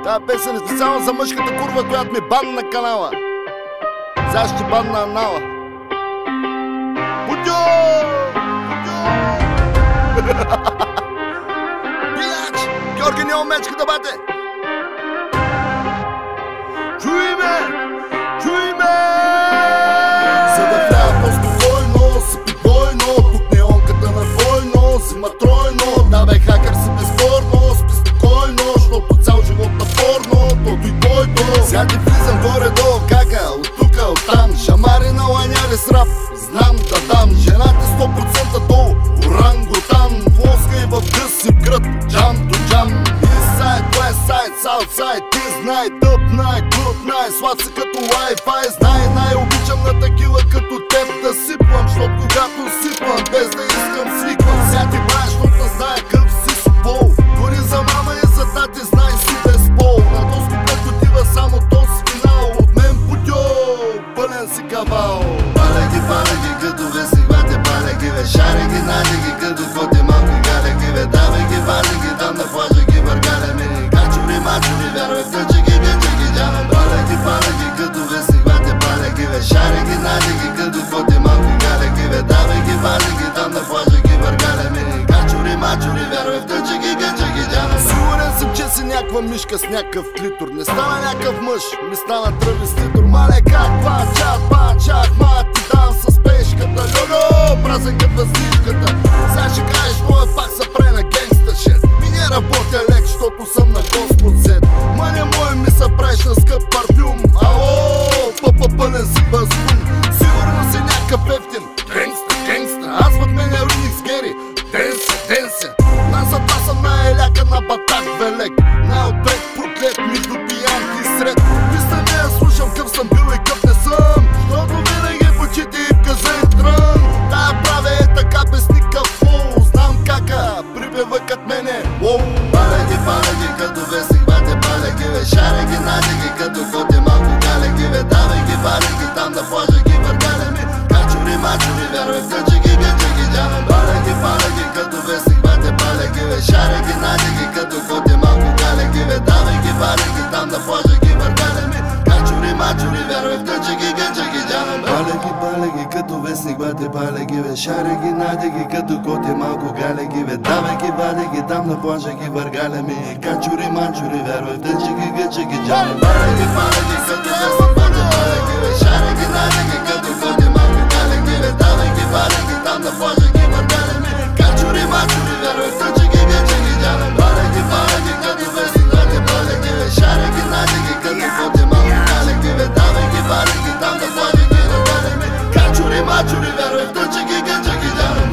Тая песен е специално за мъжката курва, която ми банна на канала. Сега ще банна анала. Будьо! Биляч! Георги няма мечката, бате! Чуй ме! Чуй ме! За да вляза по-спокойно, сипи двойно, тук неонката на двойно, взима тройно. Да бе, хакер си безспорно, спи спокойно, защото цял живот на порно, тото и твоето. Сега ти влизам горе-долу, кака, от тука, от там. Шамари на ланяри с рап, знам да дам. Жената 100% долу, орангутан. Плоска и в гъс и в град, джам до джам. Inside, west side, south side, ти знай, тъп най, good най, слад се като Wi-Fi, знай, най-обичам на такива като теб да сипвам, защото когато сипвам, без да искам свиквам. Сега ти браеш, защото знае къв си с пол. Дори за мама и за тати знай си без пол. На този път отива само този финал. От мен Будьо, пълен си кавал. Паля ги като вестник, бате, паля ги, бе, шаре ги, нади ги, като коти малки галя ги, бе, давай ги, вали ги, там на плажа ги, въргаля ми. Качури, мачури, вярвай в тъче ги, гъче ги, джамам. Паля ги, като вестник, бате, паля ги, бе, шаре ги, нади ги, като коти малки галя ги, бе, давай ги, вали ги, там на плажа ги, въргаля ми. Качури, мачури, вярвай в тъче ги, гъче ги, джамам. Сигурен съм, че си някаква мишка с някакъв клитор. Не стана някакъв мъж, ми стана травеститор. Мале как пачат, ма ти дам с пешката. Льоло, празен като въздишката. Сега ще кажеш, моя пак са пре на генгста шет. Ми не работя лек, защото съм на Господ сет. Мъня мой ми се правиш на скъп парфюм. Ало, пълен си бъзбун. Сигурно си някакъв ефтин. Генгста, аз път меня Руникс Гери. Денсе, назад аз съм на еляка на батак велек. Най-отбег проклет между пиянки сред. Писна не я слушам къв съм бил и къв не съм, защото винаги в очите и в каза и трън. Тая правя е така без никакъв флоу. Знам кака, прибева кът мене. Паля ги като вестник, бате, паля ги, бе, шаре ги, нади ги, като коти малко галя ги, бе, давай ги, вали ги, там на плажа ги, въргаля ми. Качури, мачури, вярвай в тъче ги, гъче ги, джамам. Паля ги, като вестник, бате, паля ги, бе, шаре ги, нади ги, като коти малко галя ги, бе, давай ги, вали ги, там на плажа ги, въргаля ми. Качури, мачури, вярвай в тъче ги, гъче ги, джамам. Паля ги, като вестник, бате, паля ги, бе, шаре ги, нади ги, като коти малко галя ги, бе, давай ги, вали ги, там на плажа ги, въргаля ми. Качури, мачури, вярвай в тъче ги, гъче ги, джамам. Паля ги, като вестник, бате, паля ги, бе, шаре ги, нади ги, като коти малко галя ги, бе, давай ги, вали ги, там на плажа ги, въргаля ми. Качури, мачури, вярвай в тъче ги, гъче ги, джамам. Паля ги, като вестник, бате, паля ги, бе, шаре ги, нади ги, като коти малко галя ги, бе, давай ги, вали ги, там на плажа ги, въргаля ми. Качури, мачури, вярвай в тъче ги, гъче ги, джамам.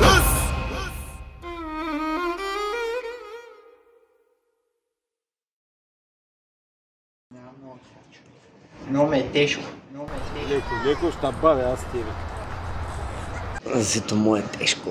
Много ме е тежко. Леко ще бавя, аз ти. Зато му е тежко.